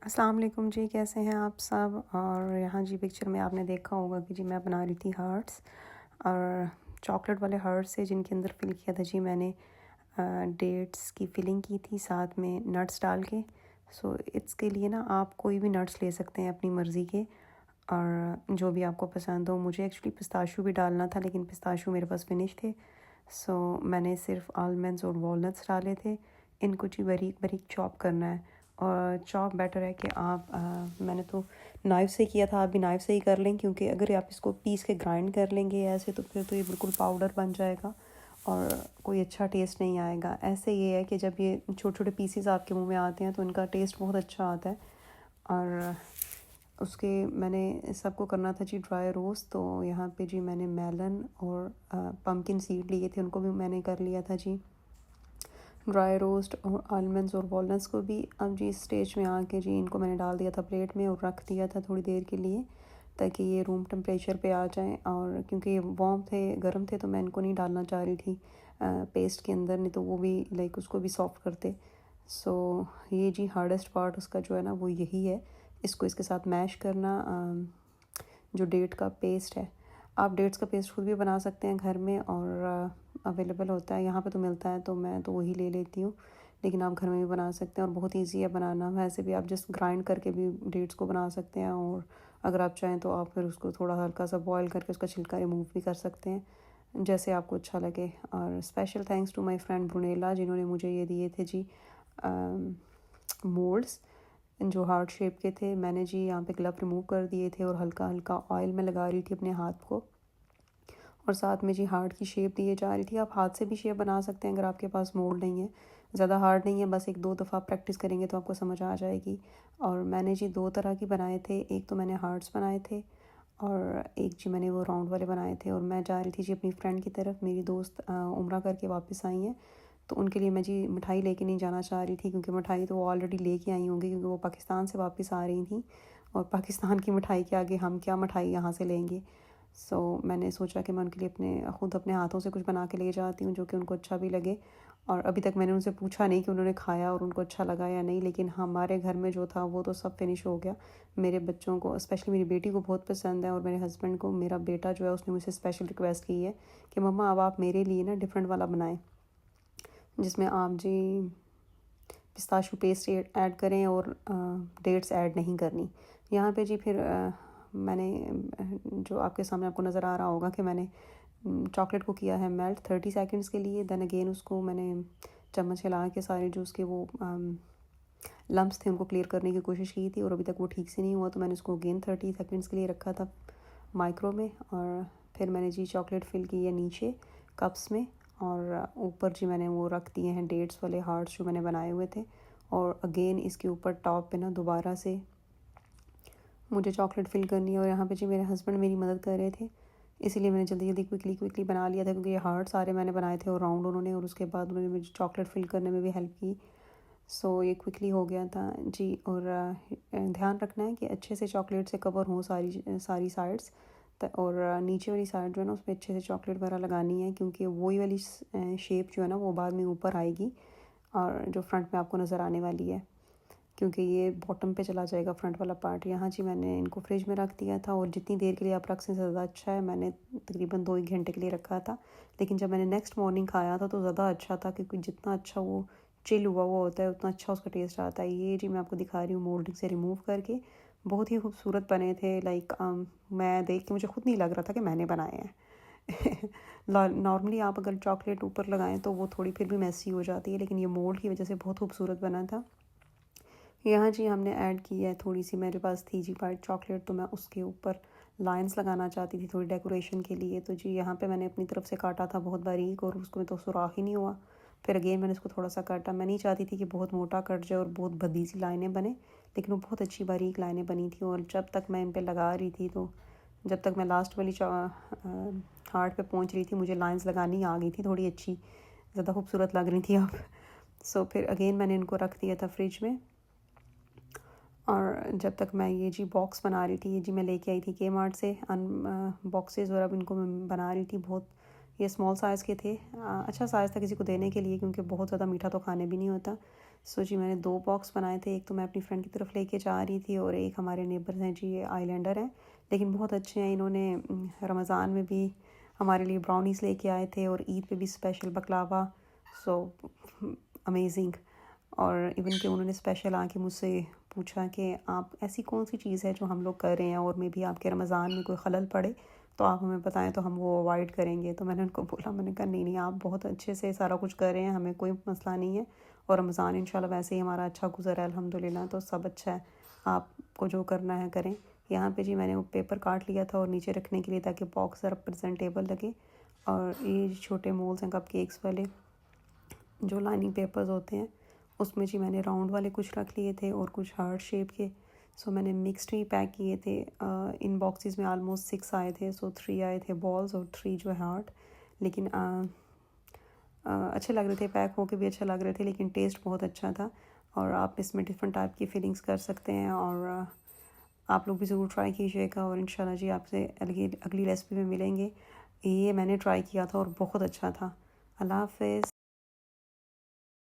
अस्सलाम वालेकुम जी, कैसे हैं आप सब। और यहाँ जी पिक्चर में आपने देखा होगा कि जी मैं बना रही थी हार्ट्स, और चॉकलेट वाले हार्ट्स से जिनके अंदर फिल किया था जी मैंने डेट्स की फिलिंग की थी साथ में नट्स डाल के। सो इसके लिए ना आप कोई भी नट्स ले सकते हैं अपनी मर्ज़ी के, और जो भी आपको पसंद हो। मुझे एक्चुअली पिस्ताशू भी डालना था लेकिन पिस्ताशू मेरे पास फिनिश थे, सो मैंने सिर्फ आलमंड्स और वॉलनट्स डाले थे। इनको जी बारीक बारीक चॉप करना है, और चॉप बेटर है कि आप मैंने तो नाइफ़ से किया था, आप भी नाइफ़ से ही कर लें, क्योंकि अगर आप इसको पीस के ग्राइंड कर लेंगे ऐसे तो फिर तो ये बिल्कुल पाउडर बन जाएगा और कोई अच्छा टेस्ट नहीं आएगा। ऐसे ये है कि जब ये छोटे छोटे पीसेस आपके मुंह में आते हैं तो इनका टेस्ट बहुत अच्छा आता है। और उसके मैंने सबको करना था जी ड्राई रोस्ट, तो यहाँ पे जी मैंने मेलन और पम्पकिन सीड लिए थे, उनको भी मैंने कर लिया था जी ड्राई रोस्ट, और आलमंड्स और वॉलनट्स को भी। अब जी इस स्टेज में आके जी इनको मैंने डाल दिया था प्लेट में और रख दिया था थोड़ी देर के लिए, ताकि ये रूम टेम्परेचर पे आ जाएं। और क्योंकि ये वार्म थे, गर्म थे, तो मैं इनको नहीं डालना चाह रही थी पेस्ट के अंदर, नहीं तो वो भी लाइक उसको भी सॉफ्ट करते। सो ये जी हार्डेस्ट पार्ट उसका जो है ना वो यही है, इसको इसके साथ मैश करना। जो डेट का पेस्ट है, आप डेट्स का पेस्ट खुद भी बना सकते हैं घर में, और अवेलेबल होता है यहाँ पे तो मिलता है, तो मैं तो वही ले लेती हूँ। लेकिन आप घर में भी बना सकते हैं और बहुत इजी है बनाना। वैसे भी आप जस्ट ग्राइंड करके भी डेट्स को बना सकते हैं, और अगर आप चाहें तो आप फिर उसको थोड़ा हल्का सा बॉईल करके उसका छिलका रिमूव भी कर सकते हैं, जैसे आपको अच्छा लगे। और special thanks to my friend Brunella, जिन्होंने मुझे ये दिए थे जी मोल्ड्स जो हार्ट शेप के थे। मैंने जी यहाँ पे ग्लव रिमूव कर दिए थे और हल्का हल्का ऑयल में लगा रही थी अपने हाथ को, और साथ में जी हार्ट की शेप दिए जा रही थी। आप हाथ से भी शेप बना सकते हैं अगर आपके पास मोल्ड नहीं है, ज़्यादा हार्ड नहीं है, बस एक दो दफ़ा प्रैक्टिस करेंगे तो आपको समझ आ जाएगी। और मैंने जी दो तरह की बनाए थे, एक तो मैंने हार्ट्स बनाए थे और एक जी मैंने वो राउंड वाले बनाए थे। और मैं जा रही थी जी अपनी फ्रेंड की तरफ, मेरी दोस्त उम्रा करके वापस आई हैं, तो उनके लिए मैं जी मिठाई लेके नहीं जाना चाह रही थी, क्योंकि मिठाई तो वो ऑलरेडी लेके आई होंगी, क्योंकि वो पाकिस्तान से वापस आ रही थी, और पाकिस्तान की मिठाई के आगे हम क्या मिठाई यहाँ से लेंगे। मैंने सोचा कि मैं उनके लिए खुद अपने हाथों से कुछ बना के ले जाती हूँ जो कि उनको अच्छा भी लगे। और अभी तक मैंने उनसे पूछा नहीं कि उन्होंने खाया और उनको अच्छा लगा या नहीं, लेकिन हमारे घर में जो था वो तो सब फिनिश हो गया। मेरे बच्चों को, स्पेशली मेरी बेटी को बहुत पसंद है, और मेरे हस्बैंड को। मेरा बेटा जो है उसने मुझसे स्पेशल रिक्वेस्ट की है कि मम्मा अब आप मेरे लिए ना डिफरेंट वाला बनाएं, जिसमें आप जी पिस्ताशू पेस्ट ऐड करें और डेट्स ऐड नहीं करनी। यहाँ पे जी फिर मैंने जो आपके सामने आपको नज़र आ रहा होगा कि मैंने चॉकलेट को किया है मेल्ट 30 सेकंड्स के लिए। देन अगेन उसको मैंने चम्मच हिला के सारे जो उसके वो लम्ब्स थे उनको क्लियर करने की कोशिश की थी, और अभी तक वो ठीक से नहीं हुआ, तो मैंने उसको अगेन 30 सेकंड्स के लिए रखा था माइक्रो में। और फिर मैंने जी चॉकलेट फिल की है नीचे कप्स में, और ऊपर जी मैंने वो रख दिए हैं डेट्स वाले हार्ट्स जो मैंने बनाए हुए थे। और अगेन इसके ऊपर टॉप पे ना दोबारा से मुझे चॉकलेट फिल करनी है। और यहाँ पे जी मेरे हस्बैंड मेरी मदद कर रहे थे, इसीलिए मैंने जल्दी जल्दी क्विकली बना लिया था, क्योंकि ये हार्ट सारे मैंने बनाए थे और राउंड उन्होंने, और उसके बाद उन्होंने मुझे चॉकलेट फिल करने में भी हेल्प की। ये क्विकली हो गया था जी। और ध्यान रखना है कि अच्छे से चॉकलेट से कवर हो सारी सारी साइड्स, और नीचे वाली साइड जो है ना उस पर अच्छे से चॉकलेट वगैरह लगानी है, क्योंकि वही वाली शेप जो है ना वो बाद में ऊपर आएगी, और जो फ्रंट में आपको नज़र आने वाली है, क्योंकि ये बॉटम पे चला जाएगा फ्रंट वाला पार्ट। यहाँ जी मैंने इनको फ्रिज में रख दिया था, और जितनी देर के लिए आप रख सकें ज़्यादा अच्छा है। मैंने तकरीबन 2 एक घंटे के लिए रखा था, लेकिन जब मैंने नेक्स्ट मॉर्निंग खाया था तो ज़्यादा अच्छा था, क्योंकि जितना अच्छा वो चिल हुआ होता है उतना अच्छा उसका टेस्ट आता है। ये जी मैं आपको दिखा रही हूँ मोल्डिंग से रिमूव करके, बहुत ही खूबसूरत बने थे। लाइक मैं देख के मुझे खुद नहीं लग रहा था कि मैंने बनाए हैं। नॉर्मली आप अगर चॉकलेट ऊपर लगाएं तो वो थोड़ी फिर भी मैसी हो जाती है, लेकिन ये मोल्ड की वजह से बहुत खूबसूरत बना था। यहाँ जी हमने ऐड की है थोड़ी सी, मेरे पास थी जी वाइट चॉकलेट, तो मैं उसके ऊपर लाइंस लगाना चाहती थी थोड़ी डेकोरेशन के लिए। तो जी यहाँ पे मैंने अपनी तरफ से काटा था बहुत बारीक, और उसको तो सुराख ही नहीं हुआ। फिर अगेन मैंने इसको थोड़ा सा काटा। मैं नहीं चाहती थी कि बहुत मोटा कट जाए और बहुत भद्दी सी लाइनें बने, लेकिन वो बहुत अच्छी बारीक लाइनें बनी थी। और जब तक मैं इन पर लगा रही थी, तो जब तक मैं लास्ट वाली हार्ट पे पहुँच रही थी, मुझे लाइंस लगानी आ गई थी थोड़ी अच्छी, ज़्यादा खूबसूरत लग रही थी अब। फिर अगेन मैंने इनको रख दिया था फ्रिज में। और जब तक मैं ये जी बॉक्स बना रही थी, ये जी मैं लेके आई थी के मार्ट से बॉक्सेस, और अब इनको मैं बना रही थी। बहुत ये स्मॉल साइज़ के थे, अच्छा साइज़ था किसी को देने के लिए, क्योंकि बहुत ज़्यादा मीठा तो खाने भी नहीं होता। सो जी मैंने 2 बॉक्स बनाए थे, एक तो मैं अपनी फ्रेंड की तरफ लेके जा रही थी और एक हमारे नेबर्स हैं जी, ये आइलैंडर हैं लेकिन बहुत अच्छे हैं। इन्होंने रमज़ान में भी हमारे लिए ब्राउनीज़ लेके आए थे और ईद पे भी स्पेशल बकलावा, सो अमेजिंग। और इवन कि उन्होंने स्पेशल आके मुझसे पूछा कि आप ऐसी कौन सी चीज़ है जो हम लोग कर रहे हैं और में भी आपके रमज़ान में कोई खलल पड़े तो आप हमें बताएं तो हम वो अवॉइड करेंगे। तो मैंने उनको बोला, मैंने कहा नहीं नहीं, आप बहुत अच्छे से सारा कुछ कर रहे हैं, हमें कोई मसला नहीं है और रमज़ान इंशाल्लाह वैसे ही हमारा अच्छा गुजरा है अल्हम्दुलिल्लाह, तो सब अच्छा है, आपको जो करना है करें। यहाँ पे जी मैंने वो पेपर काट लिया था और नीचे रखने के लिए ताकि बॉक्स ज़रा प्रेजेंटेबल लगे। और ये छोटे मोल्स हैं कपकेक्स वाले, जो लाइनिंग पेपर्स होते हैं, उसमें जी मैंने राउंड वाले कुछ रख लिए थे और कुछ हार्ट शेप के। सो मैंने मिक्स्ड ही पैक किए थे। इन बॉक्सेस में ऑलमोस्ट 6 आए थे, सो 3 आए थे बॉल्स और 3 जो है हार्ट। लेकिन अच्छे लग रहे थे, पैक होके भी अच्छा लग रहे थे, लेकिन टेस्ट बहुत अच्छा था। और आप इसमें डिफरेंट टाइप की फीलिंग्स कर सकते हैं और आप लोग भी ज़रूर ट्राई कीजिएगा। और इंशाल्लाह जी आपसे अगली रेसिपी में मिलेंगे। ये मैंने ट्राई किया था और बहुत अच्छा था। अल्लाह हाफ़िज़।